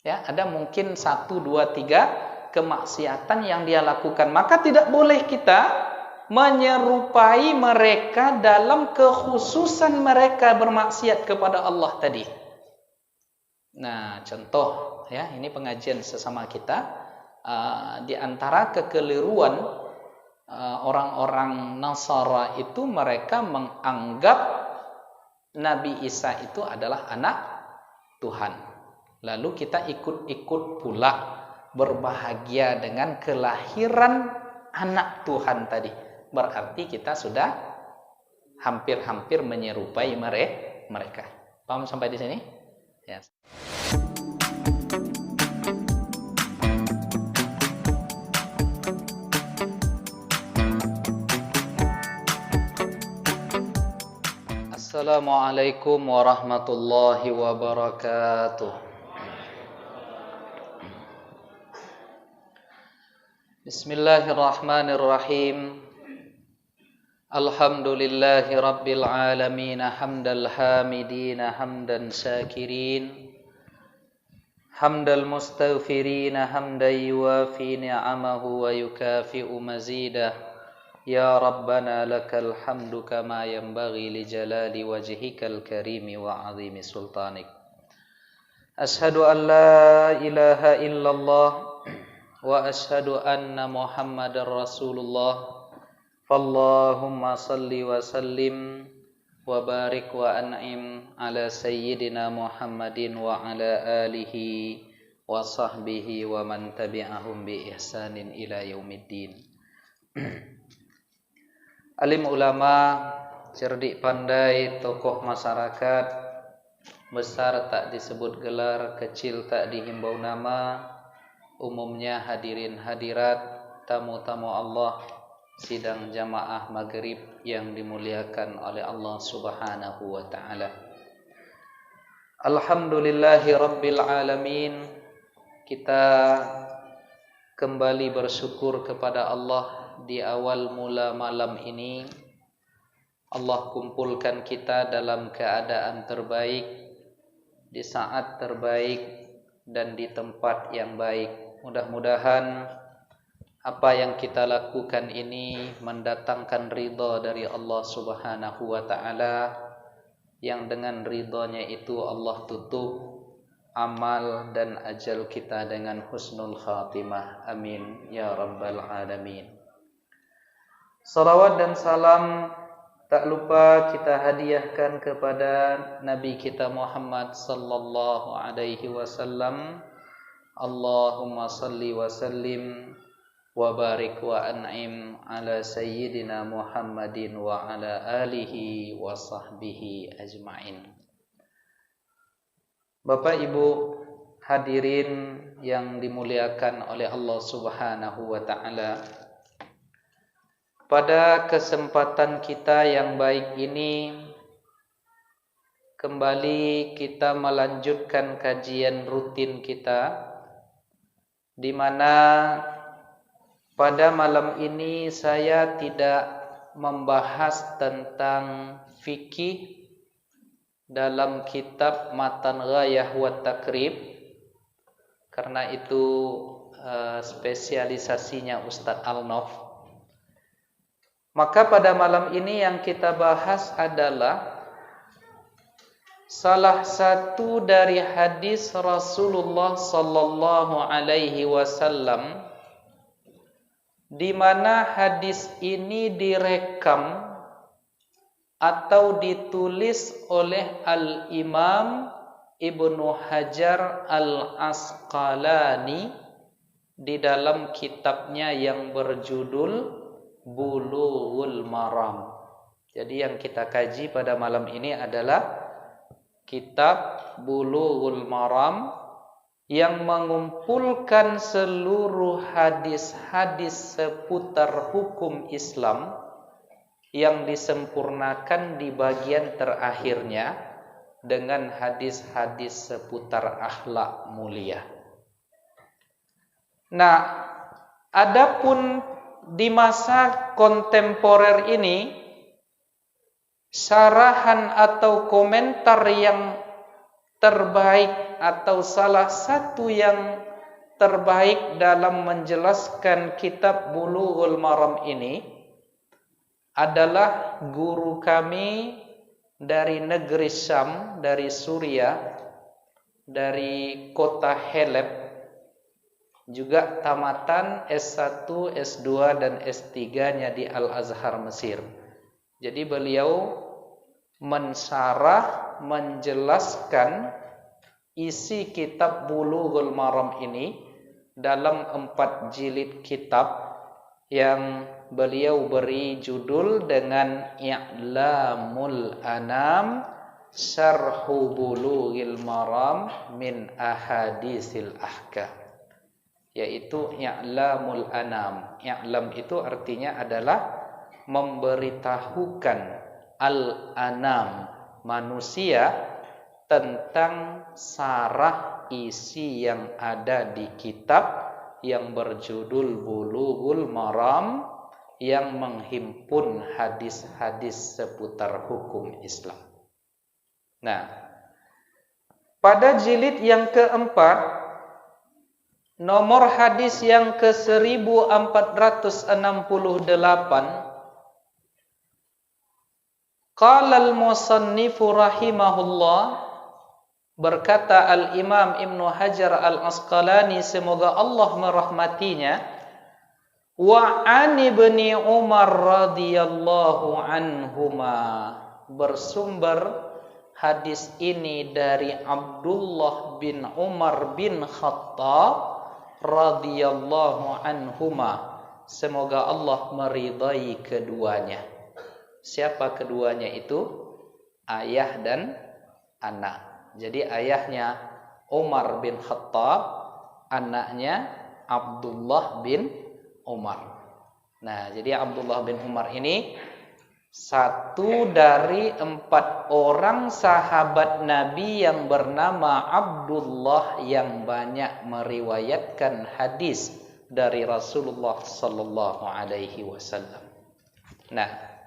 Ya, ada mungkin 1, 2, 3 kemaksiatan yang dia lakukan. Maka tidak boleh kita menyerupai mereka dalam kekhususan mereka bermaksiat kepada Allah tadi. Nah, contoh ya, ini pengajian sesama kita. Di antara kekeliruan orang-orang Nasara itu, mereka menganggap Nabi Isa itu adalah anak Tuhan. Lalu kita ikut-ikut pula berbahagia dengan kelahiran anak Tuhan tadi. Berarti kita sudah hampir-hampir menyerupai mereka. Paham sampai di sini? Ya. Assalamualaikum warahmatullahi wabarakatuh. Bismillahirrahmanirrahim. Alhamdulillahi rabbil alamin, hamdal hamidin, hamdan syakirin, hamdal mustaghfirin, hamdan yuwafi ni'amahu wa yukafi'u mazidah. Ya Rabbana lakal hamdu kama yanbaghi li jalali wajhikal karimi wa 'azimi sultanik. Ashhadu an la ilaha illallah wa ashhadu anna Muhammadar Rasulullah. Fallahumma salli wa sallim wa barik wa an'im ala sayyidina Muhammadin wa ala alihi wa sahbihi wa man tabi'ahum bi ihsanin ila yaumiddin. Alim ulama, cerdik pandai, tokoh masyarakat, besar tak disebut gelar, kecil tak dihimbau nama, umumnya hadirin hadirat, tamu-tamu Allah, sidang jamaah maghrib yang dimuliakan oleh Allah Subhanahu wa ta'ala. Alhamdulillahi rabbil alamin. Kita kembali bersyukur kepada Allah di awal mula malam ini. Allah kumpulkan kita dalam keadaan terbaik, di saat terbaik, dan di tempat yang baik. Mudah-mudahan apa yang kita lakukan ini mendatangkan ridha dari Allah Subhanahu wa ta'ala, yang dengan ridhanya itu Allah tutup amal dan ajal kita dengan husnul khatimah. Amin ya rabbal alamin. Salawat dan salam tak lupa kita hadiahkan kepada Nabi kita Muhammad sallallahu alaihi wasallam. Allahumma salli wa sallim wa barik wa an'im ala sayyidina Muhammadin wa ala alihi wa sahbihi ajma'in. Bapak Ibu hadirin yang dimuliakan oleh Allah Subhanahu wa ta'ala, pada kesempatan kita yang baik ini, kembali kita melanjutkan kajian rutin kita, di mana pada malam ini saya tidak membahas tentang fikih dalam kitab Matan Ghayah wa Takrib, karena itu spesialisasinya Ustadz Al-Nof. Maka pada malam ini yang kita bahas adalah salah satu dari hadis Rasulullah sallallahu alaihi wasallam, di mana hadis ini direkam atau ditulis oleh Al-Imam Ibnu Hajar Al-Asqalani di dalam kitabnya yang berjudul Bulughul Maram. Jadi yang kita kaji pada malam ini adalah kitab Bulughul Maram, yang mengumpulkan seluruh hadis-hadis seputar hukum Islam yang disempurnakan di bagian terakhirnya dengan hadis-hadis seputar akhlak mulia. Nah, adapun di masa kontemporer ini, syarahan atau komentar yang terbaik atau salah satu yang terbaik dalam menjelaskan kitab Bulughul Maram ini adalah guru kami dari negeri Syam, dari Suriah, dari kota Haleb, juga tamatan S1, S2 dan S3-nya di Al-Azhar Mesir. Jadi beliau mensyarah, menjelaskan isi kitab Bulughul Maram ini dalam 4 jilid kitab yang beliau beri judul dengan I'lamul Anam Syarhu Bulughil Maram min Ahadisil Ahkam, yaitu I'lamul Anam. I'lam itu artinya adalah memberitahukan al-anam, manusia, tentang sarah isi yang ada di kitab yang berjudul Bulughul Maram, yang menghimpun hadis-hadis seputar hukum Islam. Nah, pada jilid yang keempat, nomor hadis yang ke 1468, qala al-musannifu rahimahullah, berkata Al-Imam Ibnu Hajar Al-Asqalani, semoga Allah merahmatinya, wa an ibni Umar radhiyallahu anhuma, bersumber hadis ini dari Abdullah bin Umar bin Khattab radhiyallahu anhuma, semoga Allah meridai keduanya. Siapa keduanya itu? Ayah dan anak. Jadi ayahnya Umar bin Khattab, anaknya Abdullah bin Umar. Nah, jadi Abdullah bin Umar ini satu dari 4 orang sahabat Nabi yang bernama Abdullah yang banyak meriwayatkan hadis dari Rasulullah sallallahu alaihi wasallam. Nah,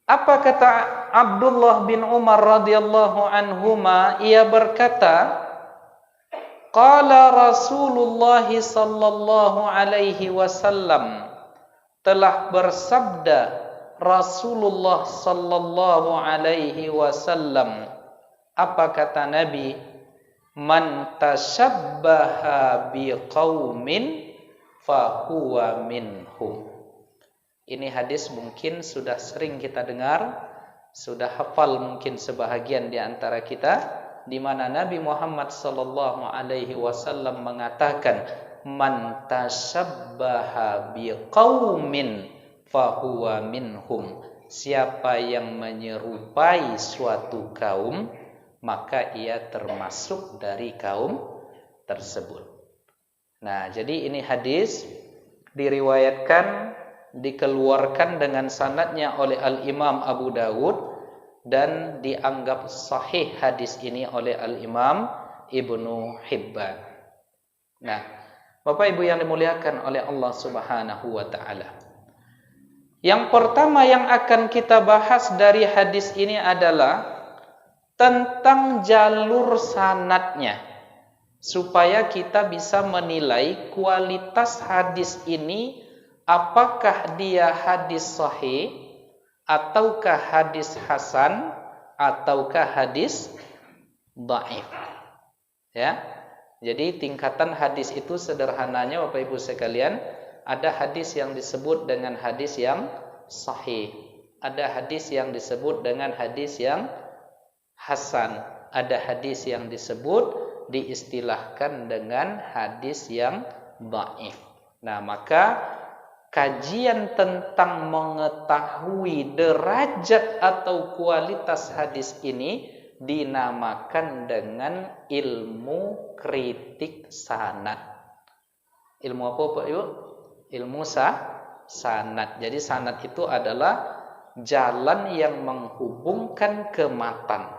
apa kata Abdullah bin Umar radhiyallahu anhuma? Ia berkata, qala Rasulullah sallallahu alaihi wasallam, telah bersabda Rasulullah sallallahu alaihi wasallam. Apa kata Nabi? Man tashabbaha biqaumin fahuwa minhum. Ini hadis mungkin sudah sering kita dengar, sudah hafal mungkin sebahagian di antara kita, di mana Nabi Muhammad sallallahu alaihi wasallam mengatakan, man tashabbaha biqaumin fahuwa minhum. Siapa yang menyerupai suatu kaum, maka ia termasuk dari kaum tersebut. Nah, jadi ini hadis diriwayatkan, dikeluarkan dengan sanadnya oleh Al-Imam Abu Dawud, dan dianggap sahih hadis ini oleh Al-Imam Ibnu Hibban. Nah, Bapak Ibu yang dimuliakan oleh Allah Subhanahu wa taala, yang pertama yang akan kita bahas dari hadis ini adalah tentang jalur sanadnya, supaya kita bisa menilai kualitas hadis ini, apakah dia hadis sahih, ataukah hadis hasan, ataukah hadis dhaif. Ya. Jadi tingkatan hadis itu sederhananya Bapak Ibu sekalian, ada hadis yang disebut dengan hadis yang sahih, ada hadis yang disebut dengan hadis yang hasan, ada hadis yang disebut, diistilahkan dengan hadis yang dhaif. Nah, maka kajian tentang mengetahui derajat atau kualitas hadis ini dinamakan dengan ilmu kritik sanad. Ilmu apa Pak Ibu? Ilmu sanad. Jadi sanad itu adalah jalan yang menghubungkan ke matan.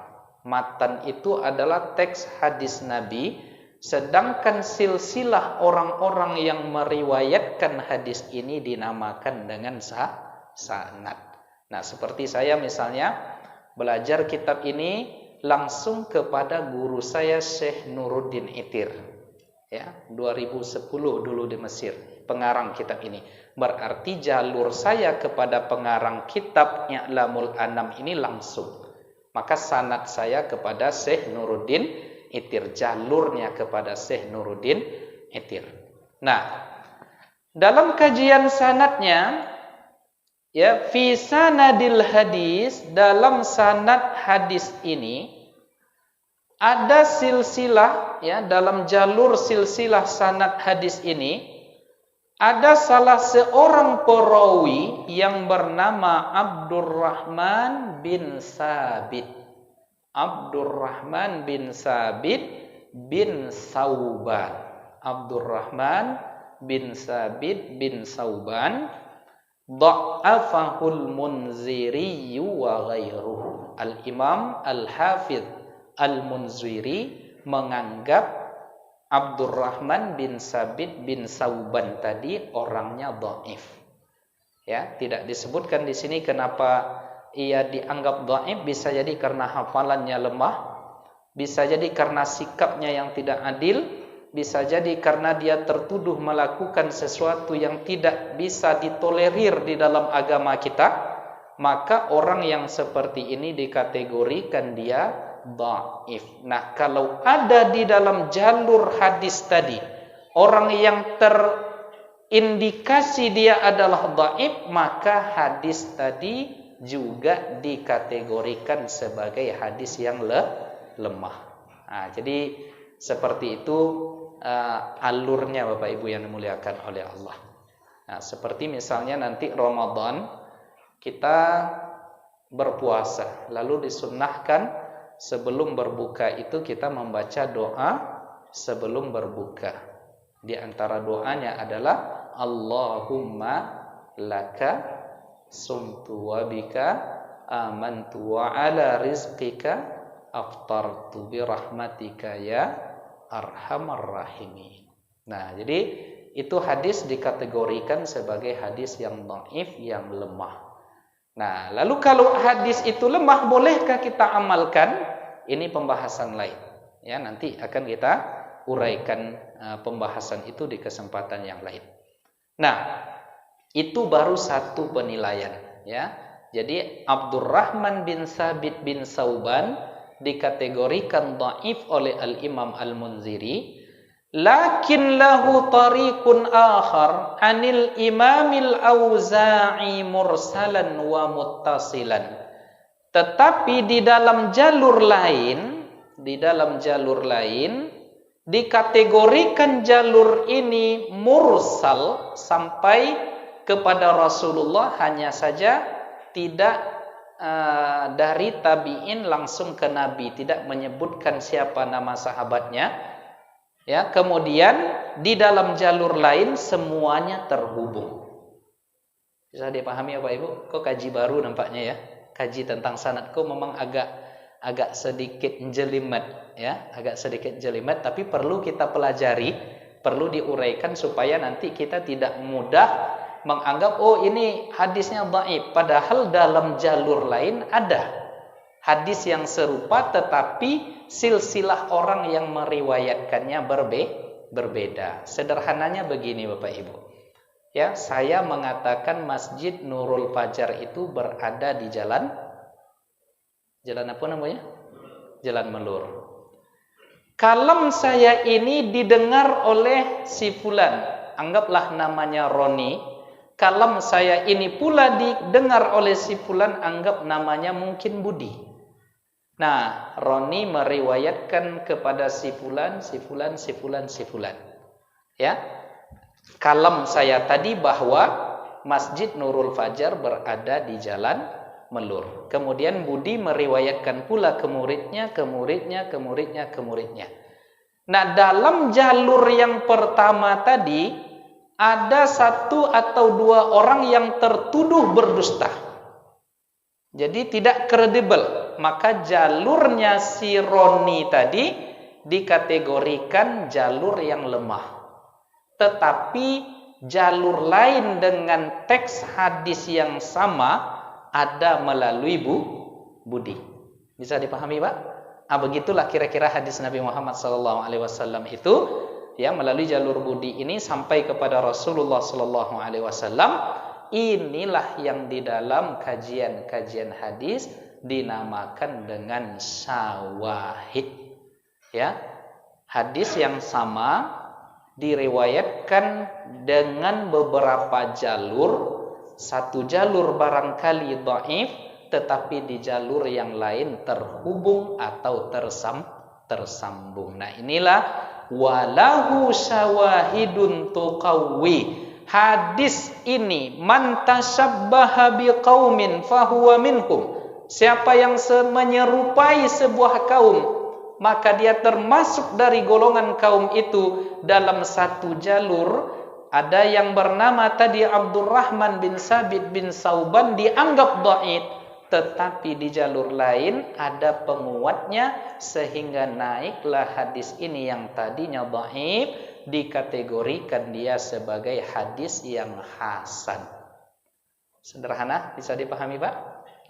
Matan itu adalah teks hadis Nabi, sedangkan silsilah orang-orang yang meriwayatkan hadis ini dinamakan dengan sanad. Nah, seperti saya misalnya belajar kitab ini langsung kepada guru saya Syekh Nuruddin Itir. Ya, 2010 dulu di Mesir, pengarang kitab ini. Berarti jalur saya kepada pengarang kitab I'lamul Anam ini langsung. Maka sanad saya kepada Syekh Nuruddin Itir, jalurnya kepada Syekh Nuruddin Itir. Nah, dalam kajian sanadnya, ya, fi sanadil hadis, dalam sanad hadis ini ada silsilah, ya, dalam jalur silsilah sanad hadis ini ada salah seorang perawi yang bernama Abdurrahman bin Sabit. Abdurrahman bin Sabit bin Sauban. Abdurrahman bin Sabit bin Sauban, dha'afahul Munziri wa ghairuhu. Al-Imam Al-Hafidh Al-Munziri menganggap Abdurrahman bin Sabit bin Sauban tadi orangnya dhaif. Ya, tidak disebutkan di sini kenapa ia dianggap dhaif. Bisa jadi karena hafalannya lemah, bisa jadi karena sikapnya yang tidak adil, bisa jadi karena dia tertuduh melakukan sesuatu yang tidak bisa ditolerir di dalam agama kita. Maka orang yang seperti ini dikategorikan dia dhaif. Nah, kalau ada di dalam jalur hadis tadi orang yang terindikasi dia adalah dhaif, maka hadis tadi juga dikategorikan sebagai hadis yang lemah. Nah, jadi seperti itu alurnya Bapak Ibu yang dimuliakan oleh Allah. Nah, seperti misalnya nanti Ramadan kita berpuasa, lalu disunnahkan sebelum berbuka itu kita membaca doa sebelum berbuka. Di antara doanya adalah Allahumma laka sumtu wa bika amantu wa ala rizqika aftartu bi rahmatika ya arhamar rahimin. Nah, jadi itu hadis dikategorikan sebagai hadis yang dhaif, yang lemah. Nah, lalu kalau hadis itu lemah, bolehkah kita amalkan? Ini pembahasan lain. Ya, nanti akan kita uraikan pembahasan itu di kesempatan yang lain. Nah, itu baru satu penilaian. Ya, jadi Abdurrahman bin Sabit bin Sauban dikategorikan dhaif oleh Al-Imam Al-Munziri, lakin lahu tariqun akhar anil Imamil Auza'i mursalan wa muttasilan. Tetapi di dalam jalur lain, dikategorikan jalur ini mursal sampai kepada Rasulullah, hanya saja tidak dari tabi'in langsung ke Nabi, tidak menyebutkan siapa nama sahabatnya. Ya, kemudian di dalam jalur lain semuanya terhubung. Bisa dipahami ya Pak Ibu? Kok kaji baru nampaknya ya? Kaji tentang sanad kok memang agak sedikit jelimet ya, agak sedikit jelimet, tapi perlu kita pelajari, perlu diuraikan supaya nanti kita tidak mudah menganggap oh ini hadisnya dhaif, padahal dalam jalur lain ada hadis yang serupa tetapi silsilah orang yang meriwayatkannya berbeda. Sederhananya begini Bapak Ibu. Ya, saya mengatakan Masjid Nurul Fajar itu berada di jalan apa namanya? Jalan Melur. Kalam saya ini didengar oleh si fulan, anggaplah namanya Roni. Kalam saya ini pula didengar oleh si fulan, anggap namanya mungkin Budi. Nah, Roni meriwayatkan kepada si fulan. Ya. Kalam saya tadi bahwa Masjid Nurul Fajar berada di Jalan Melur. Kemudian Budi meriwayatkan pula ke muridnya. Nah, dalam jalur yang pertama tadi ada satu atau dua orang yang tertuduh berdusta. Jadi tidak kredibel. Maka jalurnya si Roni tadi dikategorikan jalur yang lemah. Tetapi jalur lain dengan teks hadis yang sama ada melalui Budi. Bisa dipahami Pak? Begitulah kira-kira hadis Nabi Muhammad SAW itu, ya, melalui jalur budi ini sampai kepada Rasulullah SAW. Inilah yang di dalam kajian-kajian hadis dinamakan dengan syawahid. Ya, hadis yang sama diriwayatkan dengan beberapa jalur. Satu jalur barangkali dhaif, tetapi di jalur yang lain terhubung atau tersambung. Nah, inilah walahu syawahidun tuqawwi. Hadis ini man tasyabbaha biqaumin fahuwa minhum. Siapa yang menyerupai sebuah kaum, maka dia termasuk dari golongan kaum itu. Dalam satu jalur ada yang bernama tadi Abdurrahman bin Sabit bin Sauban dianggap dhaif, tetapi di jalur lain ada penguatnya sehingga naiklah hadis ini yang tadinya dhaif dikategorikan dia sebagai hadis yang hasan. Sederhana, bisa dipahami, Pak?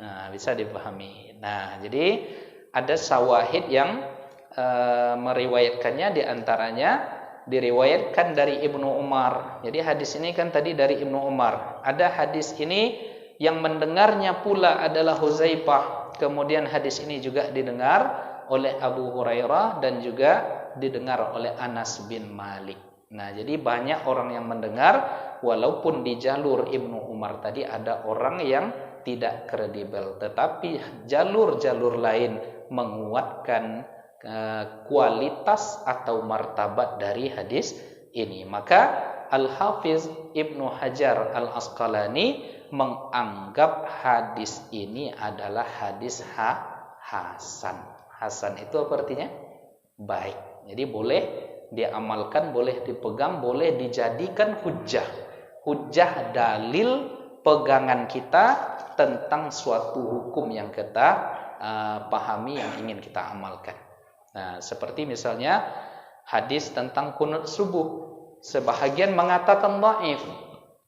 Nah, bisa dipahami. Nah, jadi ada syawahid yang meriwayatkannya, diantaranya diriwayatkan dari Ibnu Umar. Jadi hadis ini kan tadi dari Ibnu Umar. Ada hadis ini yang mendengarnya pula adalah Huzaifah. Kemudian hadis ini juga didengar oleh Abu Hurairah dan juga didengar oleh Anas bin Malik. Nah, jadi banyak orang yang mendengar, walaupun di jalur Ibnu Umar tadi ada orang yang tidak kredibel, tetapi jalur-jalur lain menguatkan kualitas atau martabat dari hadis ini. Maka Al-Hafiz Ibnu Hajar Al-Asqalani menganggap hadis ini adalah hadis hasan. Hasan itu apa artinya? Baik. Jadi boleh diamalkan, boleh dipegang, boleh dijadikan hujjah. Hujjah, dalil pegangan kita tentang suatu hukum yang kita pahami, yang ingin kita amalkan. Nah, seperti misalnya hadis tentang kunut subuh. Sebahagian mengatakan dhaif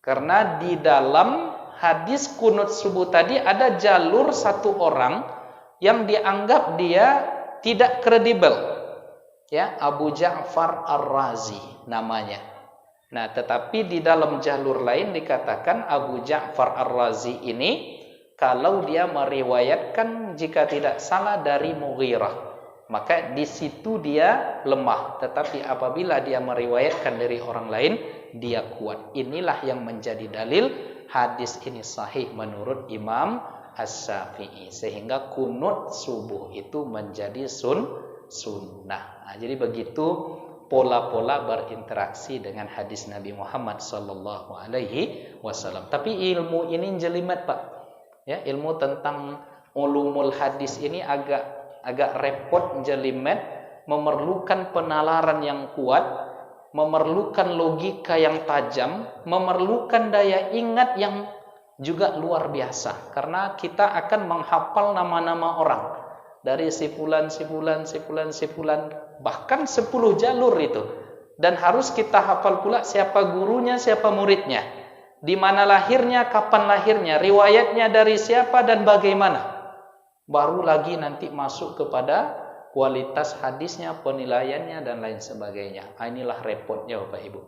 karena di dalam hadis kunut subuh tadi ada jalur satu orang yang dianggap dia tidak kredibel. Ya, Abu Ja'far Ar-Razi namanya. Nah, tetapi di dalam jalur lain dikatakan Abu Ja'far Ar-Razi ini kalau dia meriwayatkan jika tidak salah dari Mughirah, maka di situ dia lemah. Tetapi apabila dia meriwayatkan dari orang lain, dia kuat. Inilah yang menjadi dalil hadis ini sahih menurut Imam Asy-Syafi'i. Sehingga kunut subuh itu menjadi sunnah. Nah, jadi begitu pola-pola berinteraksi dengan hadis Nabi Muhammad sallallahu alaihi wasallam. Tapi ilmu ini jelimet, Pak. Ya, ilmu tentang ulumul hadis ini agak repot, jelimet, memerlukan penalaran yang kuat, memerlukan logika yang tajam, memerlukan daya ingat yang juga luar biasa. Karena kita akan menghafal nama-nama orang dari sipulan, bahkan 10 jalur itu. Dan harus kita hafal pula siapa gurunya, siapa muridnya, di mana lahirnya, kapan lahirnya, riwayatnya dari siapa dan bagaimana. Baru lagi nanti masuk kepada kualitas hadisnya, penilaiannya dan lain sebagainya. Inilah repotnya Bapak Ibu.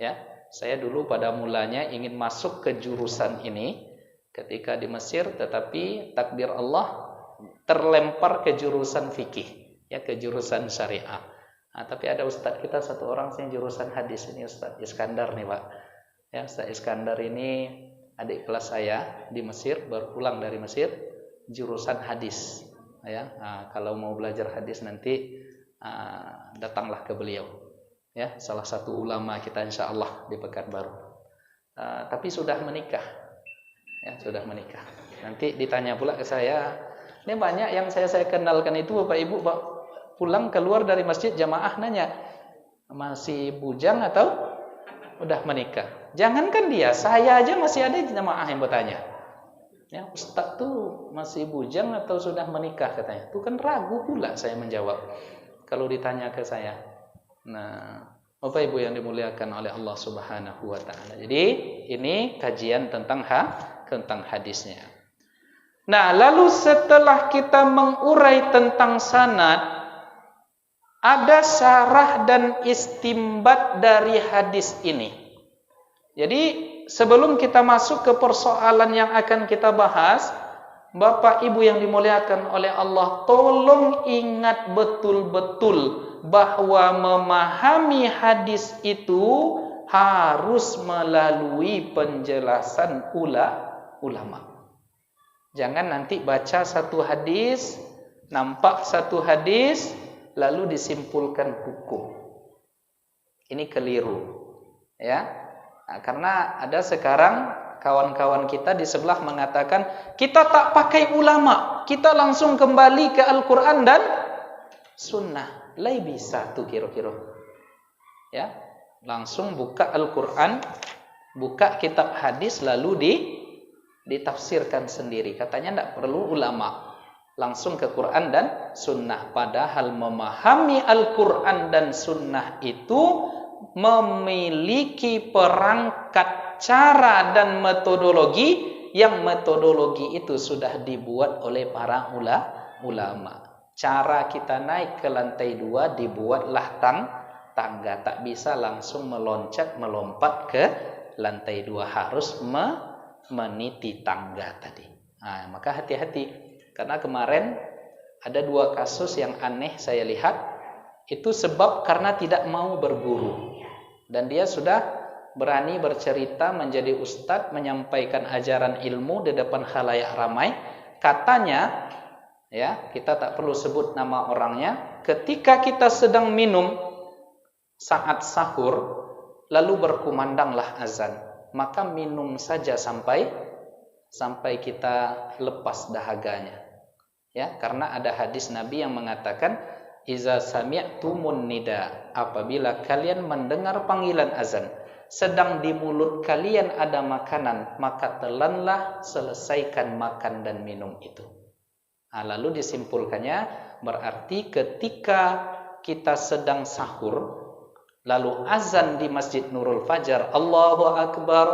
Ya, saya dulu pada mulanya ingin masuk ke jurusan ini ketika di Mesir, tetapi takdir Allah terlempar ke jurusan fikih, ya, ke jurusan syariah. Nah, tapi ada ustadz kita satu orang sih jurusan hadis ini, Ustadz Iskandar nih, Pak. Ya, Ustadz Iskandar ini adik kelas saya di Mesir, baru pulang dari Mesir, jurusan hadis. Ya, nah, kalau mau belajar hadis nanti datanglah ke beliau. Ya, salah satu ulama kita insya Allah di Pekanbaru. Tapi sudah menikah. Ya, sudah menikah. Nanti ditanya pula ke saya. Ini banyak yang saya kenalkan itu Bapak Ibu, Pak, pulang keluar dari masjid jamaah nanya, masih bujang atau udah menikah? Jangankan dia, saya aja masih ada jamaah yang bertanya. Ya, Ustaz tuh masih bujang atau sudah menikah katanya. Itu kan ragu pula saya menjawab kalau ditanya ke saya. Nah, Bapak Ibu yang dimuliakan oleh Allah Subhanahu wa taala. Jadi, ini kajian tentang hadisnya. Nah, lalu setelah kita mengurai tentang sanad, ada syarah dan istimbat dari hadis ini. Jadi sebelum kita masuk ke persoalan yang akan kita bahas, Bapak Ibu yang dimuliakan oleh Allah, tolong ingat betul-betul bahwa memahami hadis itu harus melalui penjelasan ulama. Jangan nanti baca satu hadis, nampak satu hadis, lalu disimpulkan hukum. Ini keliru, ya. Nah, karena ada sekarang kawan-kawan kita di sebelah mengatakan kita tak pakai ulama, kita langsung kembali ke Al-Quran dan Sunnah. Lai bisa tuh kira-kira, ya. Langsung buka Al-Quran, buka kitab hadis, lalu ditafsirkan sendiri. Katanya tidak perlu ulama, langsung ke Quran dan Sunnah. Padahal memahami Al-Quran dan Sunnah itu memiliki perangkat cara dan metodologi, yang metodologi itu sudah dibuat oleh para ulama. Cara kita naik ke lantai 2 dibuatlah tangga. Tak bisa langsung melompat ke lantai 2, harus meniti tangga tadi. Nah, maka hati-hati, karena kemarin ada 2 kasus yang aneh saya lihat. Itu sebab karena tidak mau berguru, dan dia sudah berani bercerita menjadi ustadz, menyampaikan ajaran ilmu di depan khalayak ramai. Katanya, ya, kita tak perlu sebut nama orangnya, ketika kita sedang minum saat sahur, lalu berkumandanglah azan, maka minum saja sampai kita lepas dahaganya. Ya, karena ada hadis Nabi yang mengatakan, iza sami'tumun nida, apabila kalian mendengar panggilan azan, sedang di mulut kalian ada makanan, maka telanlah, selesaikan makan dan minum itu. Nah, lalu disimpulkannya, berarti ketika kita sedang sahur, lalu azan di Masjid Nurul Fajar, Allahu Akbar,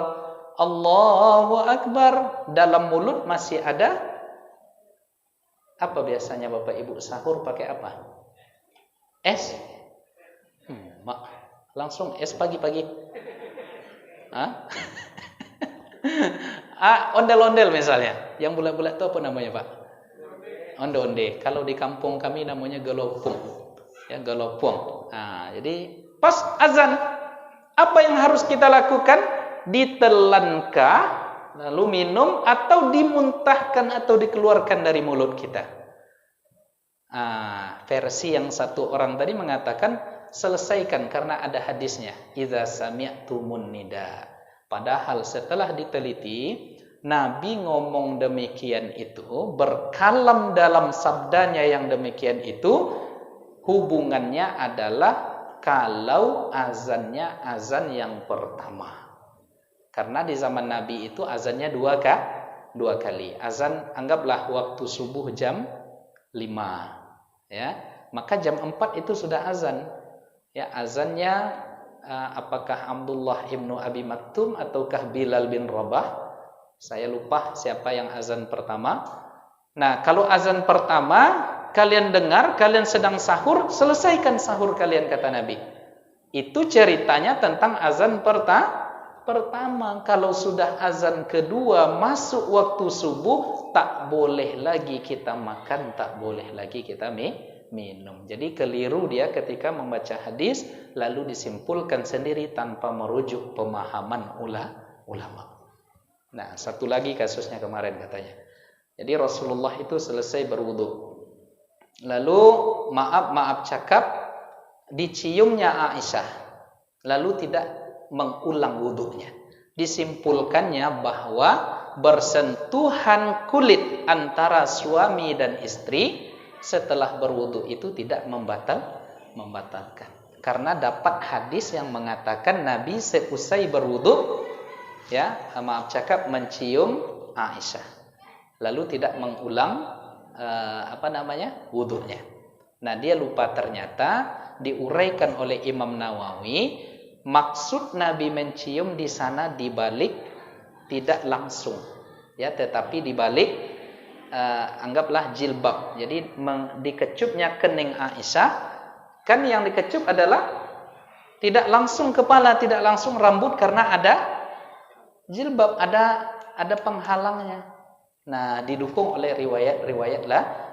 Allahu Akbar, dalam mulut masih ada apa? Biasanya Bapak Ibu sahur pakai apa? Es? Langsung es pagi-pagi. Ondel-ondel misalnya. Yang bulat-bulat itu apa namanya, Pak? Onde-onde. Kalau di kampung kami namanya gelopung. Ya, gelopung. Nah, jadi pas azan, apa yang harus kita lakukan? Ditelankan, lalu minum, atau dimuntahkan atau dikeluarkan dari mulut kita. Versi yang satu orang tadi mengatakan selesaikan karena ada hadisnya, idza sami'tumun nida. Padahal setelah diteliti, Nabi ngomong demikian itu, berkalam dalam sabdanya yang demikian itu, hubungannya adalah kalau azannya azan yang pertama. Karena di zaman Nabi itu azannya dua kali. Azan anggaplah waktu subuh jam 5, ya, maka jam 4 itu sudah azan. Ya, azannya apakah Abdullah ibnu Abi Maktum ataukah Bilal bin Rabah? Saya lupa siapa yang azan pertama. Nah, kalau azan pertama kalian dengar, kalian sedang sahur, selesaikan sahur kalian, kata Nabi. Itu ceritanya tentang azan pertama. Kalau sudah azan kedua masuk waktu subuh, tak boleh lagi kita makan, tak boleh lagi kita minum. Jadi keliru dia ketika membaca hadis lalu disimpulkan sendiri tanpa merujuk pemahaman ulama. Nah, satu lagi kasusnya kemarin katanya. Jadi Rasulullah itu selesai berwudu, lalu maaf cakap, diciumnya Aisyah, lalu tidak mengulang wudunya. Disimpulkannya bahwa bersentuhan kulit antara suami dan istri setelah berwudu itu tidak membatalkan. Karena dapat hadis yang mengatakan Nabi seusai berwudu, ya, maaf cakap, mencium Aisyah, lalu tidak mengulang wudunya. Nah, dia lupa, ternyata diuraikan oleh Imam Nawawi, maksud Nabi mencium di sana dibalik, tidak langsung, ya, tetapi dibalik anggaplah jilbab. Jadi dikecupnya kening Aisyah, kan yang dikecup adalah tidak langsung kepala, tidak langsung rambut karena ada jilbab, ada penghalangnya. Nah, didukung oleh riwayat-riwayat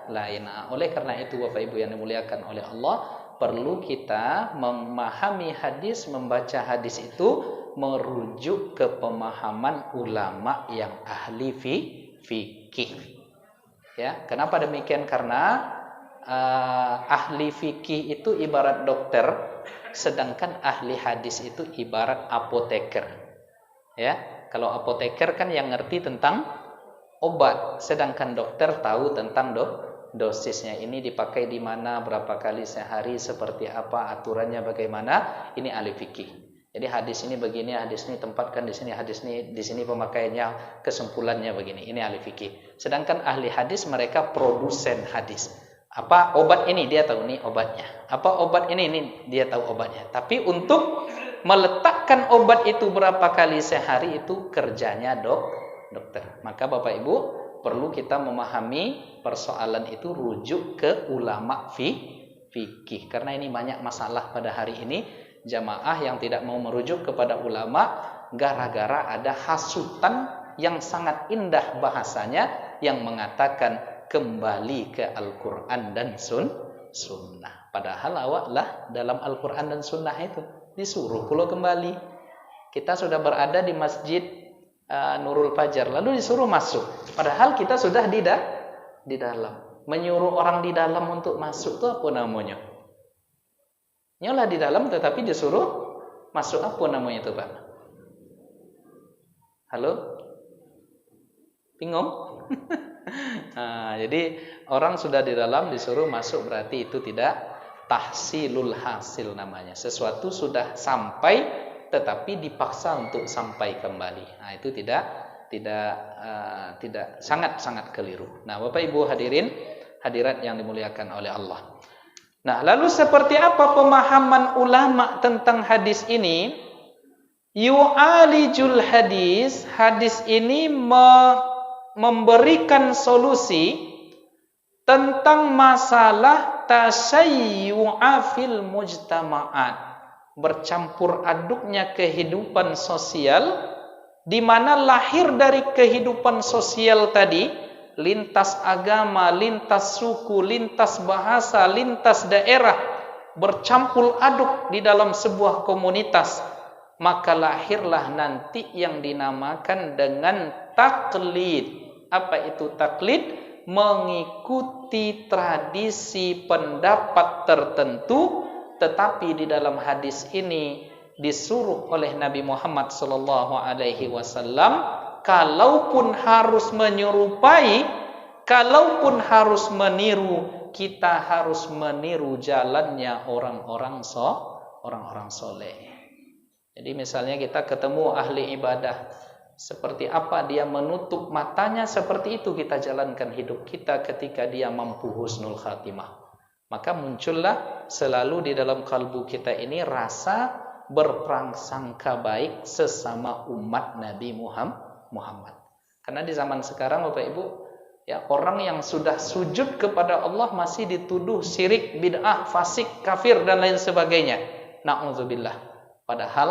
lain. Oleh karena itu Bapak Ibu yang dimuliakan oleh Allah, perlu kita memahami hadis, membaca hadis itu merujuk ke pemahaman ulama yang ahli fikih. Ya, kenapa demikian? Karena ahli fikih itu ibarat dokter, sedangkan ahli hadis itu ibarat apoteker. Ya, kalau apoteker kan yang ngerti tentang obat, sedangkan dokter tahu tentang dosisnya. Ini dipakai di mana, berapa kali sehari, seperti apa aturannya, bagaimana. Ini ahli fikih. Jadi hadis ini begini, hadis ini tempatkan di sini, hadis ini di sini pemakaiannya, kesimpulannya begini. Ini ahli fikih. Sedangkan ahli hadis mereka produsen hadis. Apa obat ini dia tahu nih obatnya. Apa obat ini dia tahu obatnya. Tapi untuk meletakkan obat itu berapa kali sehari itu kerjanya dokter. Maka Bapak Ibu perlu kita memahami persoalan itu rujuk ke ulama fikih. Karena ini banyak masalah pada hari ini. Jamaah yang tidak mau merujuk kepada ulama gara-gara ada hasutan yang sangat indah bahasanya yang mengatakan kembali ke Al-Quran dan Sunnah. Padahal awaklah dalam Al-Quran dan Sunnah itu disuruh pula kembali. Kita sudah berada di Masjid Nurul Fajar, lalu disuruh masuk. Padahal kita sudah di dalam. Menyuruh orang di dalam untuk masuk itu apa namanya? Nyolah di dalam tetapi disuruh masuk, apa namanya itu Pak? Halo? Bingung? Jadi orang sudah di dalam disuruh masuk berarti itu tidak tahsilul hasil namanya. Sesuatu sudah sampai tetapi dipaksa untuk sampai kembali. Nah, itu tidak sangat keliru. Nah, Bapak Ibu hadirin hadirat yang dimuliakan oleh Allah. Nah, lalu seperti apa pemahaman ulama tentang hadis ini? Yu'alijul hadis. Hadis ini memberikan solusi tentang masalah tasayyu'a fil mujtama'at. Bercampur aduknya kehidupan sosial, di mana lahir dari kehidupan sosial tadi lintas agama, lintas suku, lintas bahasa, lintas daerah bercampur aduk di dalam sebuah komunitas, maka lahirlah nanti yang dinamakan dengan taklid. Apa itu taklid? Mengikuti tradisi pendapat tertentu, tetapi di dalam hadis ini disuruh oleh Nabi Muhammad sallallahu alaihi wasallam kalaupun harus menyerupai, kalaupun harus meniru, kita harus meniru jalannya orang-orang soleh. Jadi misalnya kita ketemu ahli ibadah, seperti apa dia menutup matanya, seperti itu kita jalankan hidup kita ketika dia mampu husnul khatimah. Maka muncullah selalu di dalam kalbu kita ini rasa berprasangka baik sesama umat Nabi Muhammad. Karena di zaman sekarang Bapak Ibu, ya, orang yang sudah sujud kepada Allah masih dituduh syirik, bid'ah, fasik, kafir dan lain sebagainya. Na'udzubillah. Padahal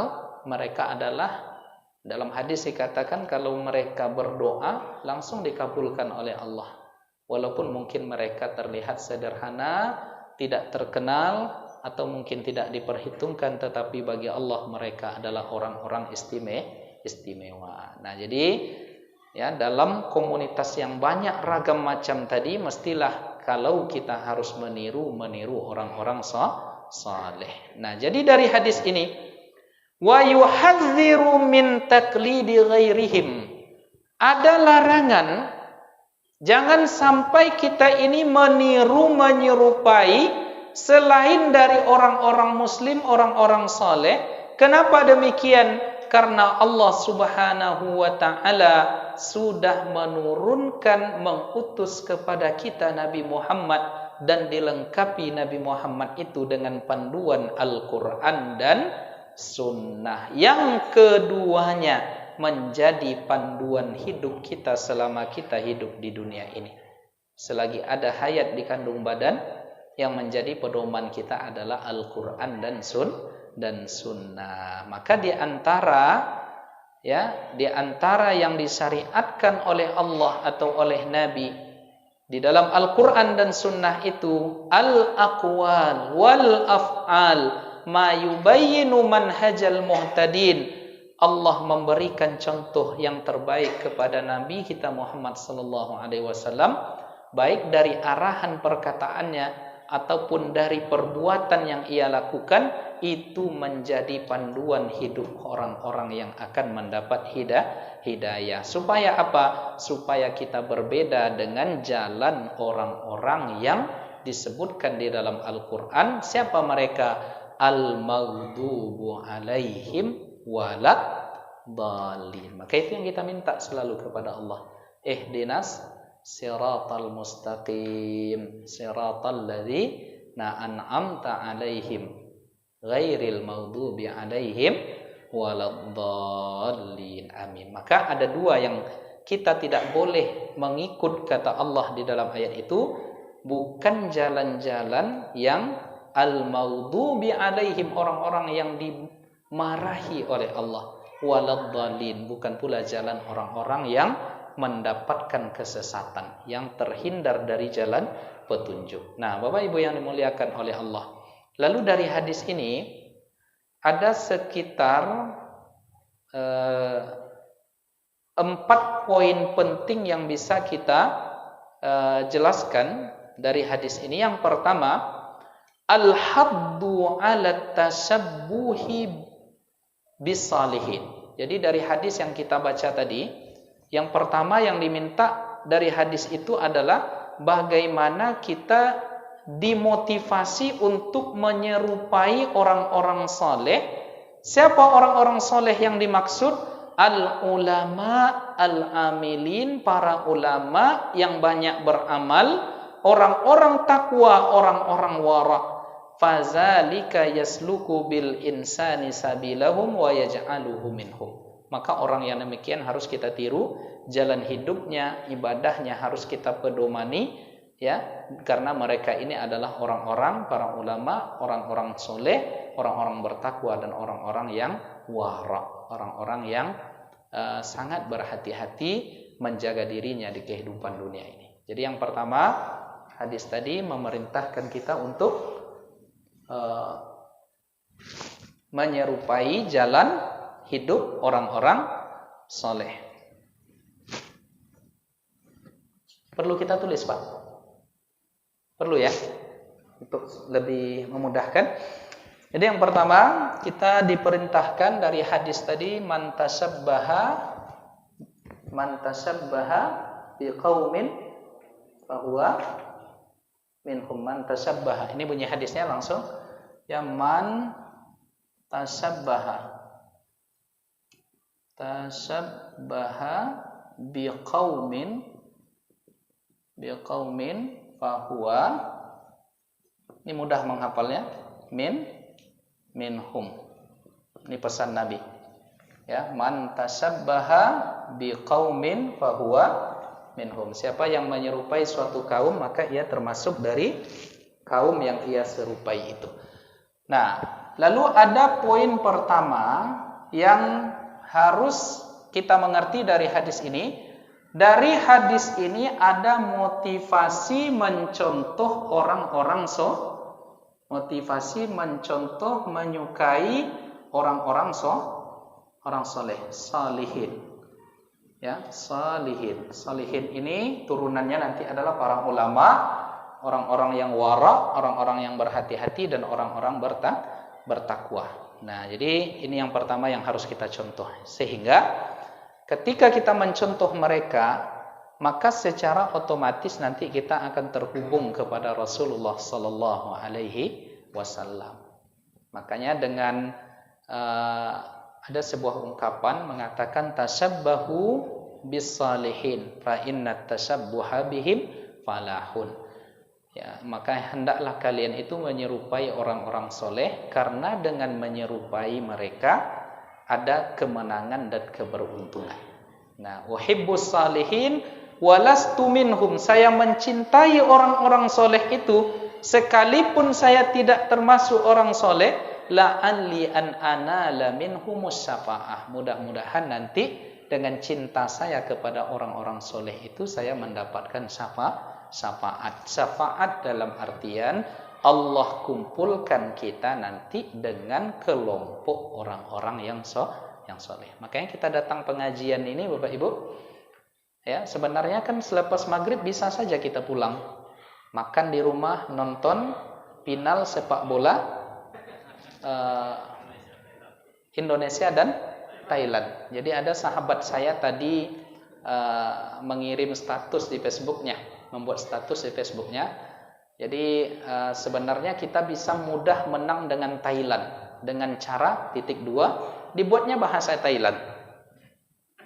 mereka adalah, dalam hadis dikatakan kalau mereka berdoa langsung dikabulkan oleh Allah. Walaupun mungkin mereka terlihat sederhana, tidak terkenal, atau mungkin tidak diperhitungkan, tetapi bagi Allah mereka adalah orang-orang istimewa. Nah, jadi ya, dalam komunitas yang banyak ragam macam tadi, mestilah kalau kita harus meniru orang-orang saleh. Nah, jadi dari hadis ini, wa yuhadziru min taqlidi ghairihim, ada larangan jangan sampai kita ini meniru menyerupai selain dari orang-orang muslim, orang-orang saleh. Kenapa demikian? Karena Allah Subhanahu wa ta'ala sudah menurunkan, mengutus kepada kita Nabi Muhammad, dan dilengkapi Nabi Muhammad itu dengan panduan Al-Quran dan Sunnah. Yang keduanya menjadi panduan hidup kita selama kita hidup di dunia ini. Selagi ada hayat di kandung badan, yang menjadi pedoman kita adalah Al-Quran dan Sunnah. Maka di antara yang disyariatkan oleh Allah atau oleh Nabi di dalam Al-Quran dan Sunnah itu al-aqwal wal af'al ma yubayyinu manhajal muhtadin. Allah memberikan contoh yang terbaik kepada Nabi kita Muhammad sallallahu alaihi wasallam, baik dari arahan perkataannya ataupun dari perbuatan yang ia lakukan, itu menjadi panduan hidup orang-orang yang akan mendapat hidayah. Supaya apa? Supaya kita berbeda dengan jalan orang-orang yang disebutkan di dalam Al-Quran. Siapa mereka? Al-maghdubu alaihim waladhdallin. Maka itu yang kita minta selalu kepada Allah. Ihdinas siratal mustaqim, siratal ladzina an'amta alaihim ghairil maghdubi alaihim waladhdallin. Amin. Maka ada dua yang kita tidak boleh mengikut kata Allah di dalam ayat itu, bukan jalan-jalan yang al-maghdubi alaihim, orang-orang yang dimarahi oleh Allah, waladhdallin, bukan pula jalan orang-orang yang mendapatkan kesesatan, yang terhindar dari jalan petunjuk. Nah, Bapak Ibu yang dimuliakan oleh Allah, lalu dari hadis ini ada sekitar 4 poin penting yang bisa kita jelaskan dari hadis ini. Yang pertama, al-haddu 'ala tashabbuhi bis-salihin. Jadi dari hadis yang kita baca tadi, yang pertama yang diminta dari hadis itu adalah bagaimana kita dimotivasi untuk menyerupai orang-orang saleh. Siapa orang-orang saleh yang dimaksud? Al-ulama al-amilin, para ulama yang banyak beramal, orang-orang takwa, orang-orang wara. Fazalika yasluku bil insani sabilahum wa yaj'aluhu minhum. Maka orang yang demikian harus kita tiru, jalan hidupnya, ibadahnya harus kita pedomani, ya, karena mereka ini adalah orang-orang, para ulama, orang-orang soleh, orang-orang bertakwa, dan orang-orang yang wara, orang-orang yang sangat berhati-hati menjaga dirinya di kehidupan dunia ini. Jadi yang pertama, hadis tadi memerintahkan kita untuk menyerupai jalan hidup orang-orang soleh. Perlu kita tulis, Pak? Perlu ya, untuk lebih memudahkan. Jadi yang pertama, kita diperintahkan dari hadis tadi, man tasabbaha biqaumin fahuwa minhum. Man tasabbaha. Ini bunyi hadisnya langsung. Ya, man tasabbaha biqaumin fahuwa. Ini mudah menghafalnya. Minhum. Ini pesan Nabi. Ya, man tasabbaha biqaumin fahuwa minhum. Siapa yang menyerupai suatu kaum, maka ia termasuk dari kaum yang ia serupai itu. Nah, lalu ada poin pertama yang harus kita mengerti dari hadis ini. Dari hadis ini ada motivasi mencontoh orang-orang motivasi mencontoh, menyukai orang-orang orang soleh, salihin. Ya, salihin. Salihin ini turunannya nanti adalah para ulama, orang-orang yang wara, orang-orang yang berhati-hati, dan orang-orang bertakwa. Nah, jadi ini yang pertama yang harus kita contoh. Sehingga ketika kita mencontoh mereka, maka secara otomatis nanti kita akan terhubung kepada Rasulullah sallallahu alaihi wasallam. Makanya dengan ada sebuah ungkapan mengatakan tasabbahu bis-salihin fa inna tasabbuha bihim falahun. Ya, maka hendaklah kalian itu menyerupai orang-orang soleh, karena dengan menyerupai mereka ada kemenangan dan keberuntungan. Nah, uhibbus salihin walastu minhum, saya mencintai orang-orang soleh itu sekalipun saya tidak termasuk orang soleh, la'alli an anala minhumus syafa'ah, mudah-mudahan nanti dengan cinta saya kepada orang-orang soleh itu saya mendapatkan syafaat. Syafaat dalam artian Allah kumpulkan kita nanti dengan kelompok orang-orang yang soleh. Makanya kita datang pengajian ini Bapak Ibu, ya sebenarnya kan selepas maghrib bisa saja kita pulang, makan di rumah, nonton final sepak bola Indonesia dan Thailand. Jadi ada sahabat saya tadi mengirim status di Facebooknya, membuat status di Facebooknya. Jadi sebenarnya kita bisa mudah menang dengan Thailand dengan cara dibuatnya bahasa Thailand.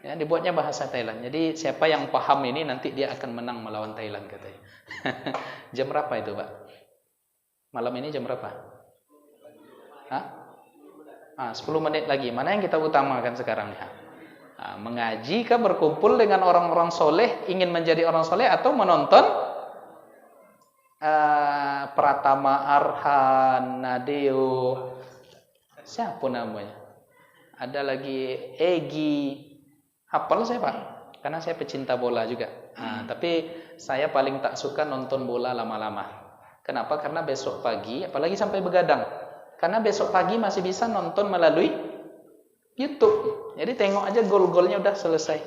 Ya, dibuatnya bahasa Thailand. Jadi siapa yang paham ini nanti dia akan menang melawan Thailand katanya. Jam berapa itu, Pak? Malam ini jam berapa? Hah? 10 menit lagi. Mana yang kita utamakan sekarang ya? Mengaji kah, berkumpul dengan orang-orang soleh, ingin menjadi orang soleh, atau menonton Pratama Arhan, Nadeo, siapa namanya? Ada lagi Egi. Hafal saya Pak, karena saya pecinta bola juga. Tapi saya paling tak suka nonton bola lama-lama. Kenapa? Karena besok pagi, apalagi sampai begadang. Karena besok pagi masih bisa nonton melalui YouTube. Jadi tengok aja gol-golnya udah selesai.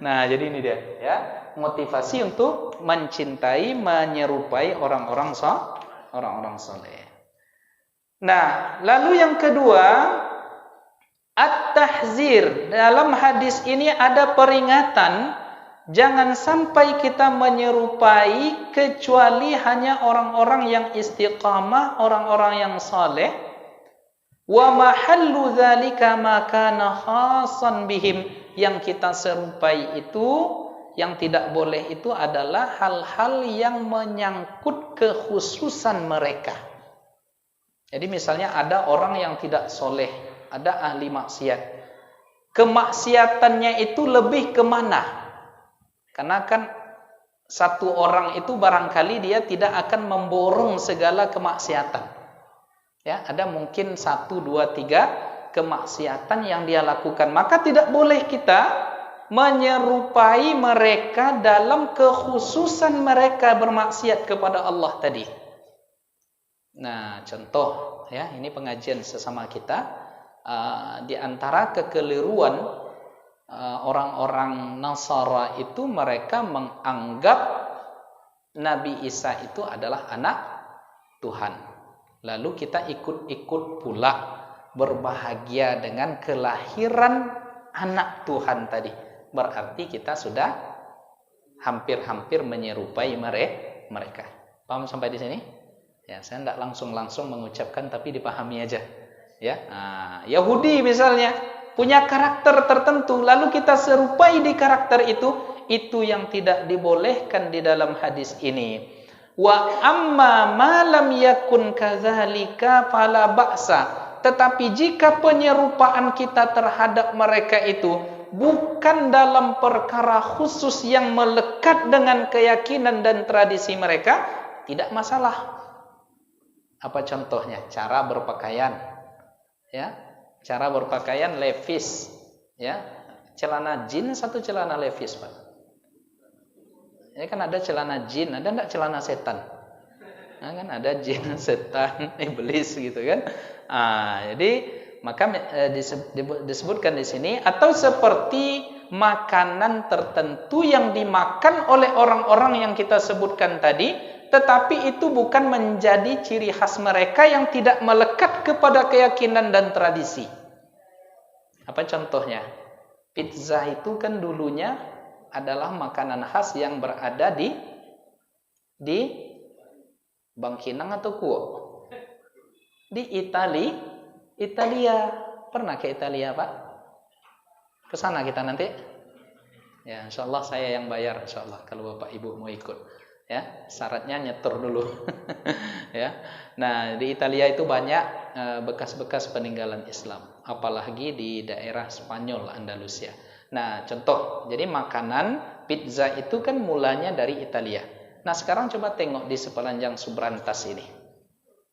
Nah, jadi ini dia, ya. Motivasi untuk mencintai, menyerupai orang-orang soleh. Nah, lalu yang kedua, at-tahzir. Dalam hadis ini ada peringatan, jangan sampai kita menyerupai kecuali hanya orang-orang yang istiqamah, orang-orang yang saleh. Wa mahallu dzalika ma kana khassan bihim, yang kita serupai itu, yang tidak boleh itu adalah hal-hal yang menyangkut kekhususan mereka. Jadi misalnya ada orang yang tidak soleh, ada ahli maksiat. Kemaksiatannya itu lebih kemana? Karena kan satu orang itu barangkali dia tidak akan memborong segala kemaksiatan. Ya, ada mungkin 1, 2, 3 kemaksiatan yang dia lakukan. Maka tidak boleh kita menyerupai mereka dalam kekhususan mereka bermaksiat kepada Allah tadi. Nah, contoh ya, ini pengajian sesama kita. Di antara kekeliruan orang-orang Nasara itu, mereka menganggap Nabi Isa itu adalah anak Tuhan. Lalu kita ikut-ikut pula berbahagia dengan kelahiran anak Tuhan tadi. Berarti kita sudah hampir-hampir menyerupai mereka. Paham sampai di sini? Ya, saya tidak langsung mengucapkan, tapi dipahami aja. Ya, Yahudi misalnya punya karakter tertentu, lalu kita serupai di karakter itu yang tidak dibolehkan di dalam hadis ini. Wa amma ma lam yakun kadzalika fala ba'sa. Tetapi jika penyerupaan kita terhadap mereka itu bukan dalam perkara khusus yang melekat dengan keyakinan dan tradisi mereka, tidak masalah. Apa contohnya? Cara berpakaian. Ya, cara berpakaian Levi's, ya. Celana jeans atau celana Levi's, Pak? Ya kan ada celana jin, ada enggak celana setan? Nah, kan ada jin, setan, iblis gitu kan. Jadi maka disebutkan di sini, atau seperti makanan tertentu yang dimakan oleh orang-orang yang kita sebutkan tadi, tetapi itu bukan menjadi ciri khas mereka, yang tidak melekat kepada keyakinan dan tradisi. Apa contohnya? Pizza itu kan dulunya adalah makanan khas yang berada di Bangkinang atau Kuo? Di Italia. Pernah ke Italia, Pak? Ke sana kita nanti? Ya, insyaallah saya yang bayar insyaallah kalau Bapak Ibu mau ikut. Ya, syaratnya nyetor dulu. Ya. Nah, di Italia itu banyak bekas-bekas peninggalan Islam, apalagi di daerah Spanyol, Andalusia. Nah, contoh, jadi makanan pizza itu kan mulanya dari Italia. Nah, sekarang coba tengok di sepanjang Subrantas ini.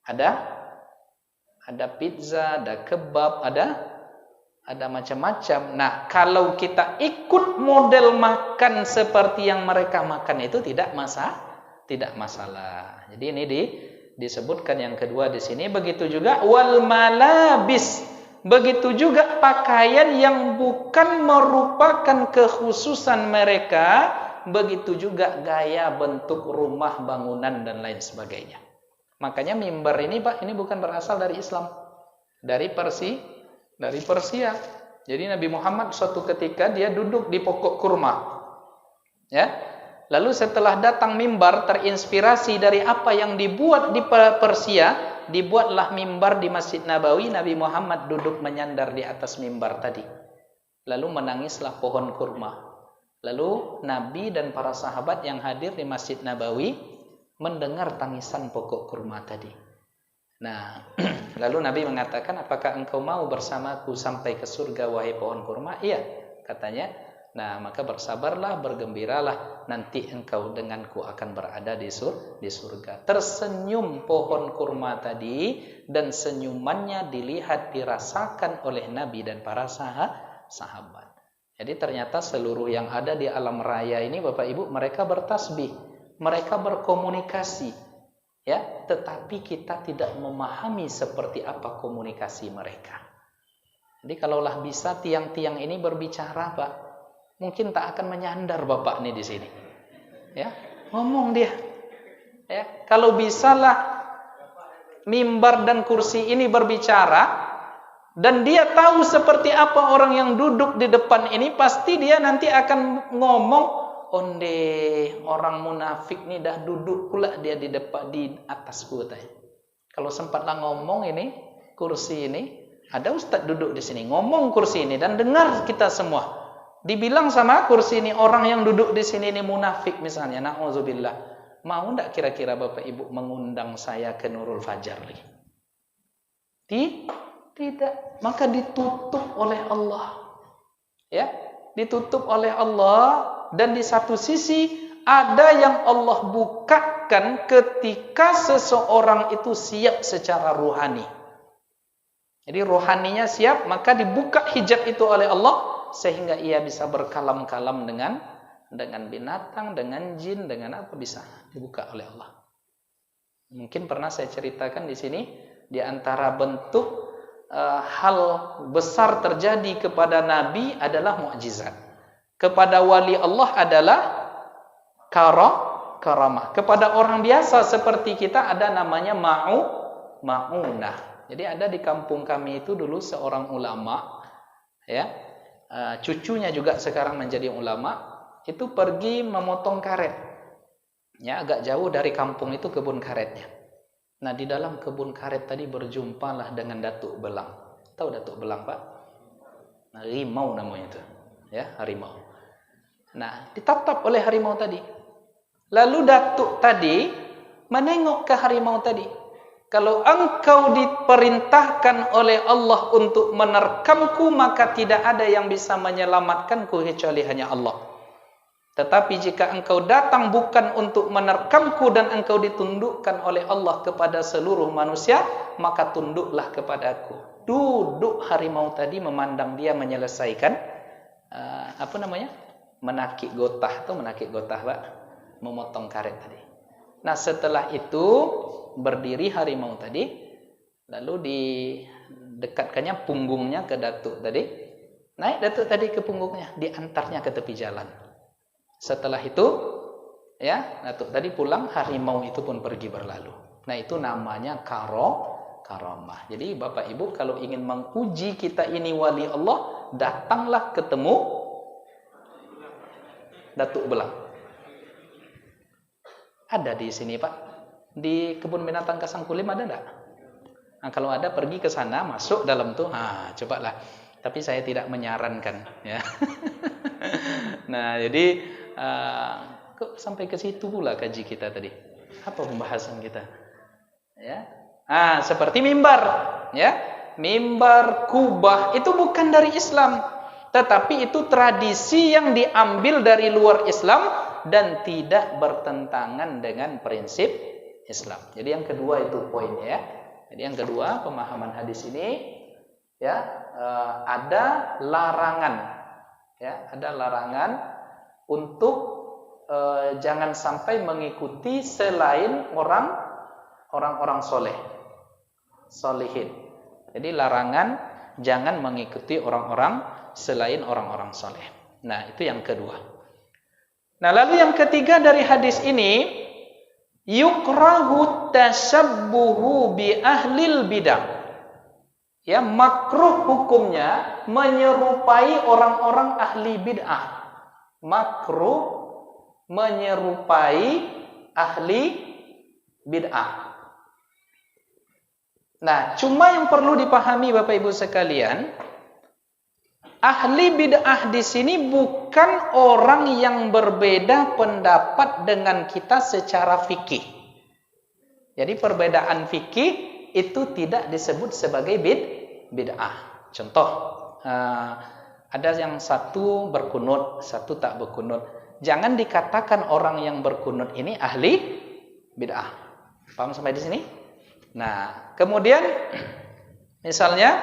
Ada pizza, ada kebab, ada macam-macam. Nah, kalau kita ikut model makan seperti yang mereka makan itu tidak masalah. Jadi ini disebutkan yang kedua di sini. Begitu juga wal malabis. Begitu juga pakaian yang bukan merupakan kekhususan mereka. Begitu juga gaya bentuk rumah, bangunan dan lain sebagainya. Makanya mimbar ini Pak, ini bukan berasal dari Islam. Dari Persia. Jadi Nabi Muhammad suatu ketika dia duduk di pokok kurma. Ya. Lalu setelah datang mimbar terinspirasi dari apa yang dibuat di Persia, dibuatlah mimbar di Masjid Nabawi. Nabi Muhammad duduk menyandar di atas mimbar tadi. Lalu menangislah pohon kurma. Lalu Nabi dan para sahabat yang hadir di Masjid Nabawi mendengar tangisan pokok kurma tadi. Nah, lalu Nabi mengatakan, apakah engkau mau bersamaku sampai ke surga wahai pohon kurma? Iya, katanya. Nah, maka bersabarlah, bergembiralah, nanti engkau denganku akan berada di surga. Tersenyum pohon kurma tadi, dan senyumannya dilihat, dirasakan oleh Nabi dan para sahabat. Jadi ternyata seluruh yang ada di alam raya ini Bapak Ibu, mereka bertasbih. Mereka berkomunikasi, ya, tetapi kita tidak memahami seperti apa komunikasi mereka. Jadi kalaulah bisa tiang-tiang ini berbicara, Pak, mungkin tak akan menyandar Bapak nih di sini. Ya, ngomong dia. Ya, kalau bisalah mimbar dan kursi ini berbicara dan dia tahu seperti apa orang yang duduk di depan ini, pasti dia nanti akan ngomong, onde orang munafik nih dah duduk pula dia di depan di atasku tadi. Kalau sempatlah ngomong ini kursi ini, ada ustaz duduk di sini ngomong kursi ini dan dengar kita semua. Dibilang sama kursi ini orang yang duduk di sini ini munafik misalnya, na'udzubillah. Mau enggak kira-kira Bapak Ibu mengundang saya ke Nurul Fajar lagi? Tidak, maka ditutup oleh Allah. Ya, ditutup oleh Allah. Dan di satu sisi ada yang Allah bukakan ketika seseorang itu siap secara ruhani. Jadi rohaninya siap, maka dibuka hijab itu oleh Allah sehingga ia bisa berkalam-kalam dengan binatang, dengan jin, dengan apa bisa dibuka oleh Allah. Mungkin pernah saya ceritakan di sini, di antara bentuk hal besar terjadi kepada Nabi adalah mukjizat. Kepada wali Allah adalah karamah. Kepada orang biasa seperti kita ada namanya ma'unah. Jadi ada di kampung kami itu dulu seorang ulama, ya, cucunya juga sekarang menjadi ulama, itu pergi memotong karet. Ya, agak jauh dari kampung itu kebun karetnya. Nah, di dalam kebun karet tadi berjumpalah dengan Datuk Belang. Tahu Datuk Belang, Pak? Nah, harimau namanya itu. Ya, harimau. Nah, ditatap oleh harimau tadi. Lalu Datuk tadi menengok ke harimau tadi. Kalau engkau diperintahkan oleh Allah untuk menerkamku, maka tidak ada yang bisa menyelamatkanku kecuali hanya Allah. Tetapi jika engkau datang bukan untuk menerkamku dan engkau ditundukkan oleh Allah kepada seluruh manusia, maka tunduklah kepadaku. Duduk harimau tadi memandang dia menyelesaikan menakik gotah, Pak, memotong karet tadi. Nah, setelah itu berdiri harimau tadi, lalu didekatkannya punggungnya ke Datuk tadi. Naik Datuk tadi ke punggungnya, diantarnya ke tepi jalan. Setelah itu, ya, Datuk tadi pulang, harimau itu pun pergi berlalu. Nah, itu namanya karamah. Jadi Bapak Ibu kalau ingin menguji kita ini wali Allah, datanglah ketemu Datuk Belang. Ada di sini, Pak. Di kebun binatang Kasangkulim ada enggak? Nah, kalau ada pergi ke sana, masuk dalam tuh. Cobalah. Tapi saya tidak menyarankan, ya. Nah, jadi kok sampai ke situ pula kaji kita tadi. Apa pembahasan kita? Ya. Seperti mimbar, ya. Mimbar, kubah itu bukan dari Islam. tetapi itu tradisi yang diambil dari luar Islam dan tidak bertentangan dengan prinsip Islam. Jadi yang kedua itu poinnya ya. Jadi yang kedua, pemahaman hadis ini ya ada larangan ya, ada larangan untuk jangan sampai mengikuti selain orang-orang soleh, solihin. Jadi larangan jangan mengikuti orang-orang selain orang-orang soleh. Nah, itu yang kedua. Nah, lalu yang ketiga dari hadis ini, yukrahu tashabbuhu bi ahlil bidah. Ya, makruh hukumnya menyerupai orang-orang ahli bid'ah. Makruh menyerupai ahli bid'ah. Nah, cuma yang perlu dipahami Bapak Ibu sekalian, ahli bid'ah di sini bukan orang yang berbeda pendapat dengan kita secara fikih. Jadi perbedaan fikih itu tidak disebut sebagai bid'ah. Contoh, ada yang satu berkunut, satu tak berkunut. Jangan dikatakan orang yang berkunut ini ahli bid'ah. Paham sampai di sini? Nah, kemudian misalnya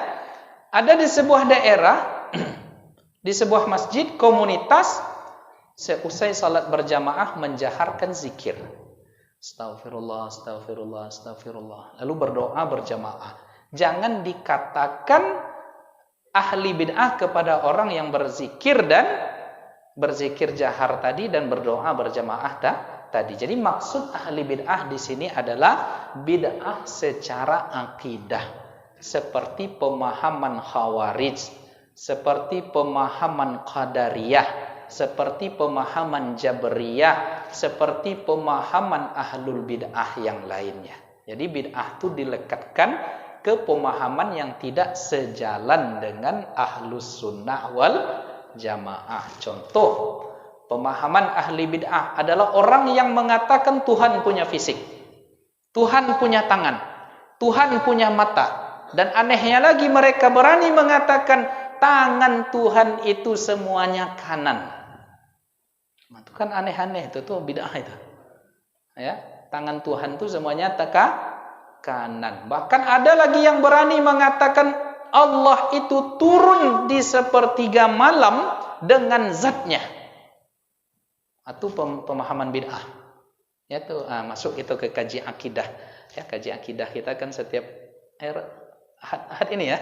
ada di sebuah daerah, di sebuah masjid, komunitas, seusai salat berjamaah menjaharkan zikir. Astaghfirullah, astaghfirullah, astaghfirullah. Lalu berdoa berjamaah. Jangan dikatakan ahli bid'ah kepada orang yang berzikir dan berzikir jahar tadi dan berdoa berjamaah tadi. Jadi maksud ahli bid'ah di sini adalah bid'ah secara akidah, seperti pemahaman Khawarij, seperti pemahaman Qadariyah, seperti pemahaman Jabriyah, seperti pemahaman ahlul bid'ah yang lainnya. Jadi bid'ah itu dilekatkan ke pemahaman yang tidak sejalan dengan ahlus sunnah wal jamaah. Contoh, pemahaman ahli bid'ah adalah orang yang mengatakan Tuhan punya fisik, Tuhan punya tangan, Tuhan punya mata. Dan anehnya lagi mereka berani mengatakan tangan Tuhan itu semuanya kanan. Itu kan aneh-aneh, itu tuh bid'ah itu. Ya, tangan Tuhan itu semuanya kanan. Bahkan ada lagi yang berani mengatakan Allah itu turun di sepertiga malam dengan zatnya. Itu pemahaman bid'ah. Ya tuh masuk itu ke kaji akidah. Ya, kaji akidah kita kan setiap ahad ini ya,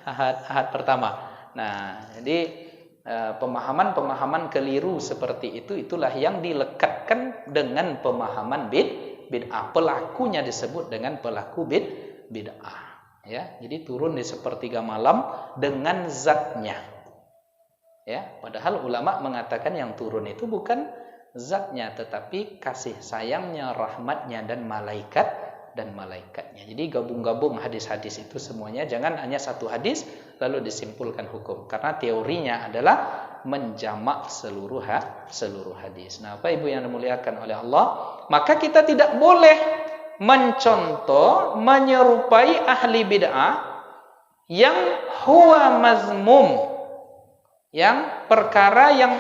ahad pertama. Nah, jadi pemahaman-pemahaman keliru seperti itu itulah yang dilekatkan dengan pemahaman bid'ah. Pelakunya disebut dengan pelaku bid'ah. Ya, jadi turun di sepertiga malam dengan zatnya. Ya, padahal ulama mengatakan yang turun itu bukan zatnya, tetapi kasih sayangnya, rahmatnya dan malaikatnya. Jadi gabung-gabung hadis-hadis itu semuanya, jangan hanya satu hadis lalu disimpulkan hukum, karena teorinya adalah menjamak seluruh hadis. Nah, Bapak Ibu yang dimuliakan oleh Allah, maka kita tidak boleh mencontoh, menyerupai ahli bid'ah yang huwa mazmum, yang perkara yang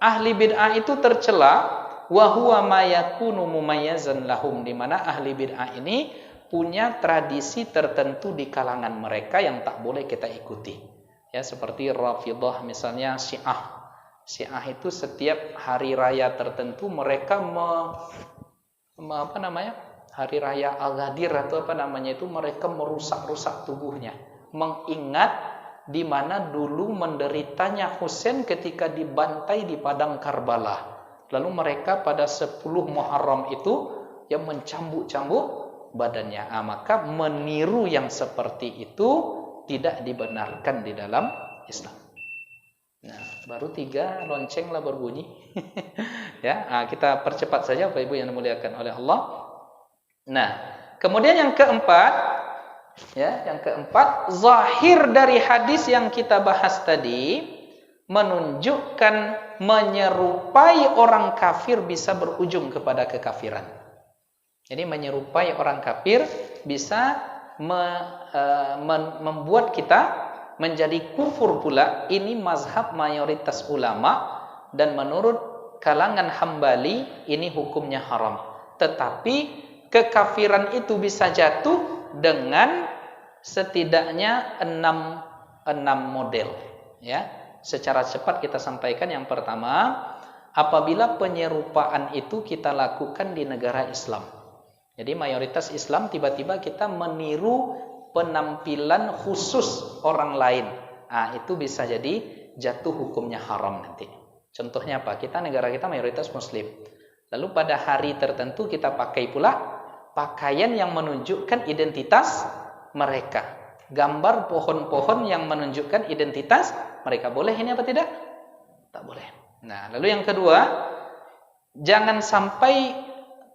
ahli bid'ah itu tercela, wa huwa ma yakunu mumayyazan lahum, di mana ahli bid'ah ini punya tradisi tertentu di kalangan mereka yang tak boleh kita ikuti. Ya, seperti Rafidhah misalnya, Syiah itu setiap hari raya tertentu mereka hari raya Al-Ghadir atau itu mereka merusak-rusak tubuhnya, mengingat di mana dulu menderitanya Husain ketika dibantai di padang Karbala. Lalu mereka pada 10 Muharram itu yang mencambuk-cambuk badannya. Maka meniru yang seperti itu tidak dibenarkan di dalam Islam. Nah, baru 3 loncenglah berbunyi. Ya, kita percepat saja Bapak Ibu yang dimuliakan oleh Allah. Nah, kemudian yang keempat, zahir dari hadis yang kita bahas tadi menunjukkan menyerupai orang kafir bisa berujung kepada kekafiran. Jadi menyerupai orang kafir bisa membuat kita menjadi kufur pula, ini mazhab mayoritas ulama, dan menurut kalangan Hambali ini hukumnya haram. Tetapi kekafiran itu bisa jatuh dengan setidaknya enam model, ya. Secara cepat kita sampaikan. Yang pertama, apabila penyerupaan itu kita lakukan di negara Islam. Jadi mayoritas Islam, tiba-tiba kita meniru penampilan khusus orang lain. Itu bisa jadi jatuh hukumnya haram nanti. Contohnya apa? Negara kita mayoritas Muslim. Lalu pada hari tertentu kita pakai pula pakaian yang menunjukkan identitas mereka. Gambar pohon-pohon yang menunjukkan identitas mereka. Boleh ini apa tidak? Tak boleh. Nah, lalu yang kedua, jangan sampai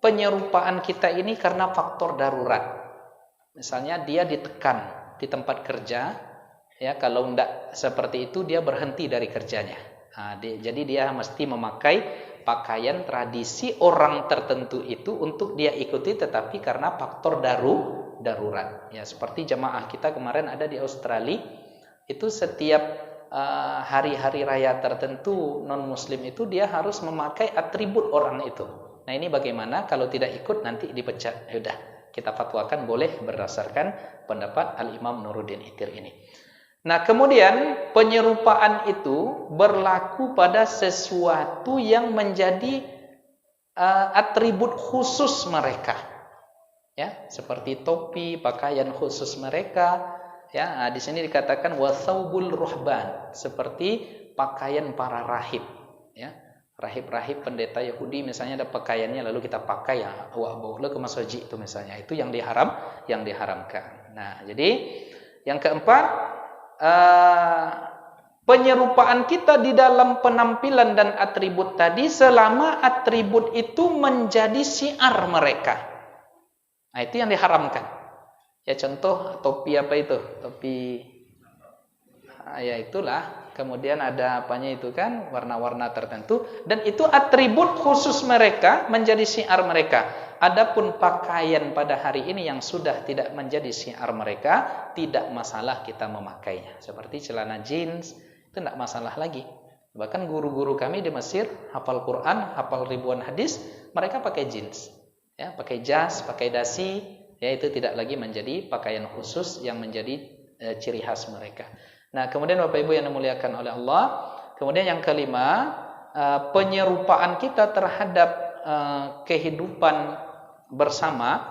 penyerupaan kita ini karena faktor darurat. Misalnya dia ditekan di tempat kerja, ya, kalau tidak seperti itu dia berhenti dari kerjanya. Jadi dia mesti memakai pakaian tradisi orang tertentu itu untuk dia ikuti, tetapi karena faktor darurat. Ya, seperti jamaah kita kemarin ada di Australia, itu setiap hari-hari raya tertentu non-muslim itu dia harus memakai atribut orang itu. Nah, ini bagaimana kalau tidak ikut nanti dipecat? Yaudah, kita fatwakan boleh berdasarkan pendapat Al-Imam Nuruddin Itir ini. Nah, kemudian penyerupaan itu berlaku pada sesuatu yang menjadi atribut khusus mereka. Ya, seperti topi, pakaian khusus mereka. Ya, di sini dikatakan wasaubul ruhban, seperti pakaian para rahib. Ya, rahib-rahib pendeta Yahudi misalnya ada pakaiannya, lalu kita pakai ya, ke masjid itu misalnya, itu yang diharamkan. Nah, jadi yang keempat, penyerupaan kita di dalam penampilan dan atribut tadi selama atribut itu menjadi syiar mereka. Nah, itu yang diharamkan. Ya, contoh topi apa itu? Topi, ya itulah. Kemudian ada apanya itu kan, warna-warna tertentu, dan itu atribut khusus mereka, menjadi syiar mereka. Adapun pakaian pada hari ini yang sudah tidak menjadi syiar mereka, tidak masalah kita memakainya. Seperti celana jeans, itu tidak masalah lagi. Bahkan guru-guru kami di Mesir hafal Quran, hafal ribuan hadis, mereka pakai jeans. Ya, pakai jas, pakai dasi, ya, itu tidak lagi menjadi pakaian khusus yang menjadi ciri khas mereka. Nah, kemudian Bapak Ibu yang dimuliakan oleh Allah, kemudian yang kelima, penyerupaan kita terhadap kehidupan bersama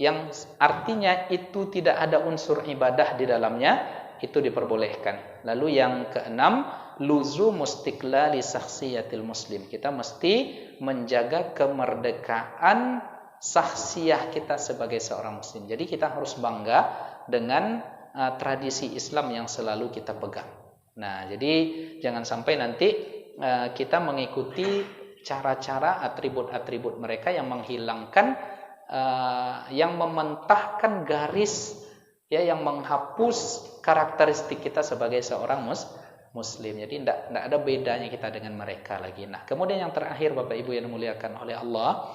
yang artinya itu tidak ada unsur ibadah di dalamnya, itu diperbolehkan. Lalu yang keenam, luzumu istiqlali syakhsiyatil muslim. Kita mesti menjaga kemerdekaan sahsiah kita sebagai seorang muslim. Jadi kita harus bangga dengan tradisi Islam yang selalu kita pegang. Nah, jadi jangan sampai nanti kita mengikuti cara-cara atribut-atribut mereka yang menghilangkan, yang mementahkan garis, ya, yang menghapus karakteristik kita sebagai seorang muslim. Jadi tidak ada bedanya kita dengan mereka lagi. Nah, kemudian yang terakhir Bapak Ibu yang dimuliakan oleh Allah,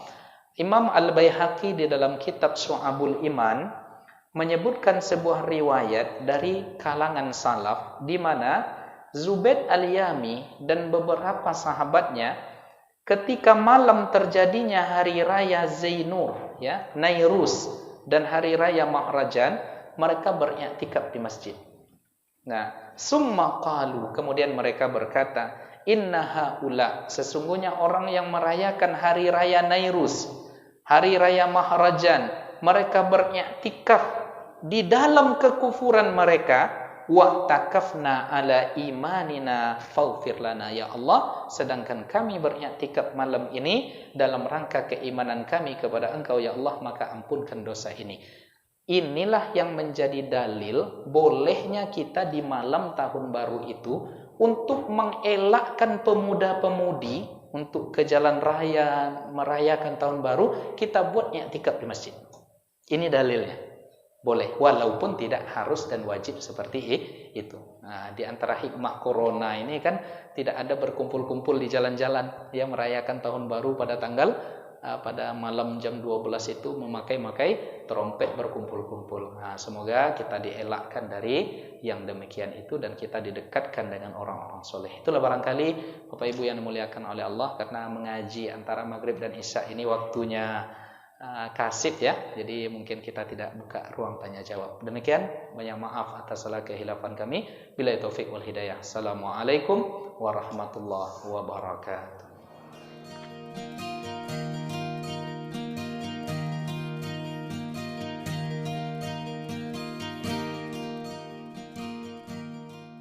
Imam Al-Baihaqi di dalam kitab Syu'abul Iman menyebutkan sebuah riwayat dari kalangan salaf di mana Zubaid Al-Yami dan beberapa sahabatnya ketika malam terjadinya hari raya Zainur, ya, Nairus, dan hari raya Mahrajan, mereka beriktikaf di masjid. Nah, summa qalu, kemudian mereka berkata, inna haula, sesungguhnya orang yang merayakan hari raya Nairus, hari raya Mahrajan, mereka beriktikaf di dalam kekufuran mereka, wa takafna ala imanina faghfir lana ya Allah, sedangkan kami beriktikaf malam ini dalam rangka keimanan kami kepada Engkau ya Allah, maka ampunkan dosa ini. Inilah yang menjadi dalil bolehnya kita di malam tahun baru itu untuk mengelakkan pemuda-pemudi untuk ke jalan raya merayakan tahun baru, kita buat i'tikaf di masjid. Ini dalilnya. Boleh, walaupun tidak harus dan wajib seperti itu. Nah, di antara hikmah corona ini kan tidak ada berkumpul-kumpul di jalan-jalan, ya, merayakan tahun baru pada tanggal pada malam jam 12 itu memakai trompet berkumpul-kumpul. Nah, semoga kita dielakkan dari yang demikian itu dan kita didekatkan dengan orang-orang soleh. Itulah barangkali Bapak Ibu yang dimuliakan oleh Allah, karena mengaji antara maghrib dan isya ini waktunya kasib ya. Jadi mungkin kita tidak buka ruang tanya jawab. Demikian, banyak maaf atas salah kehilafan kami. Billahi taufik wal hidayah. Assalamualaikum warahmatullahi wabarakatuh.